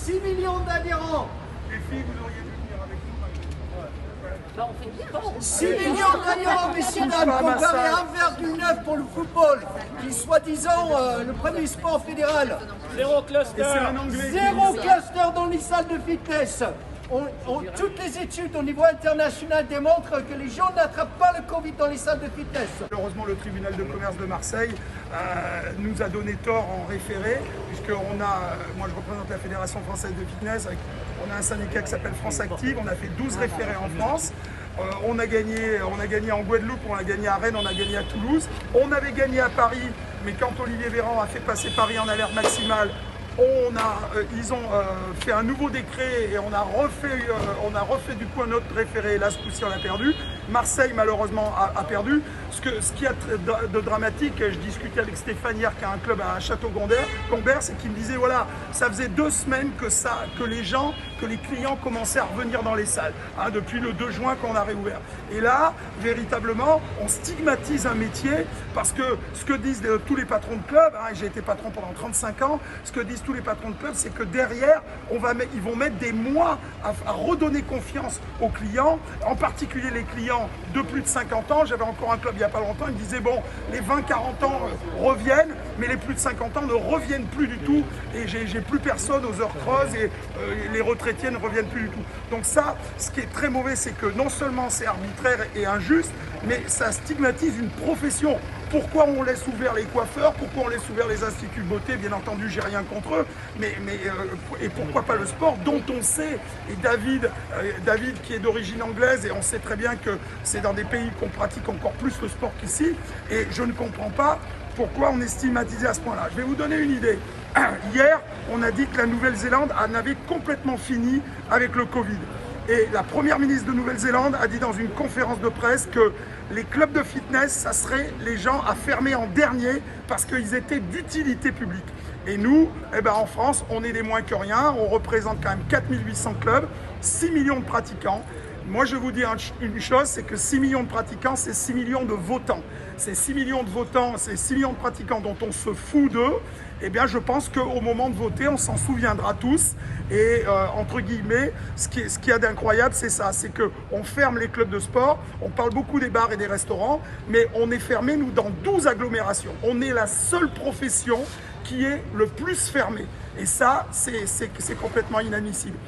6 millions d'adhérents. Les filles, vous auriez dû venir avec nous. Bah, on fait du sport. 6 millions d'adhérents, messieurs, dames, comparé à 1,9 pour le football, qui est soi-disant le premier sport fédéral. Zéro Et cluster. c'est un anglais. Zéro cluster dans les salles de fitness. Toutes les études au niveau international démontrent que les gens n'attrapent pas le Covid dans les salles de fitness. Malheureusement, le tribunal de commerce de Marseille nous a donné tort en référé, puisqu'on a, moi je représente la Fédération française de fitness, on a un syndicat qui s'appelle France Active, on a fait 12 référés en France. On a gagné en Guadeloupe, on a gagné à Rennes, on a gagné à Toulouse. On avait gagné à Paris, mais quand Olivier Véran a fait passer Paris en alerte maximale, ils ont fait un nouveau décret et on a refait du coup un autre référé. Là, ce coup-ci, on a perdu. Marseille, malheureusement, a perdu. Ce qu'il y a de dramatique, je discutais avec Stéphane hier, qui a un club à Château-Gombert, c'est qu'il me disait, voilà, ça faisait 2 semaines que les clients commençaient à revenir dans les salles, hein, depuis le 2 juin qu'on a réouvert. Et là, véritablement, on stigmatise un métier parce que ce que disent tous les patrons de clubs, hein, j'ai été patron pendant 35 ans, ce que disent tous les patrons de clubs, c'est que derrière, ils vont mettre des mois à redonner confiance aux clients, en particulier les clients de plus de 50 ans. J'avais encore un club il n'y a pas longtemps, il me disait, bon, les 20-40 ans reviennent, mais les plus de 50 ans ne reviennent plus du tout, et j'ai plus personne aux heures creuses, et les retraités ne reviennent plus du tout. Donc ça, ce qui est très mauvais, c'est que non seulement c'est arbitraire et injuste, mais ça stigmatise une profession. Pourquoi on laisse ouvert les coiffeurs? Pourquoi on laisse ouvert les instituts de beauté? Bien entendu, j'ai rien contre eux, et pourquoi pas le sport dont on sait, et David qui est d'origine anglaise, et on sait très bien que c'est dans des pays qu'on pratique encore plus le sport qu'ici, et je ne comprends pas pourquoi on est stigmatisé à ce point-là. Je vais vous donner une idée. Hier, on a dit que la Nouvelle-Zélande en avait complètement fini avec le Covid. Et la première ministre de Nouvelle-Zélande a dit dans une conférence de presse que les clubs de fitness, ça serait les gens à fermer en dernier parce qu'ils étaient d'utilité publique. Et nous, eh ben en France, on est des moins que rien. On représente quand même 4800 clubs, 6 millions de pratiquants. Moi, je vais vous dire une chose, c'est que 6 millions de pratiquants, c'est 6 millions de votants. Ces 6 millions de votants, ces 6 millions de pratiquants dont on se fout d'eux, eh bien, je pense qu'au moment de voter, on s'en souviendra tous. Et entre guillemets, ce qu'il y a d'incroyable, c'est ça, c'est qu'on ferme les clubs de sport, on parle beaucoup des bars et des restaurants, mais on est fermé, nous, dans 12 agglomérations. On est la seule profession qui est le plus fermée. Et ça, c'est complètement inadmissible.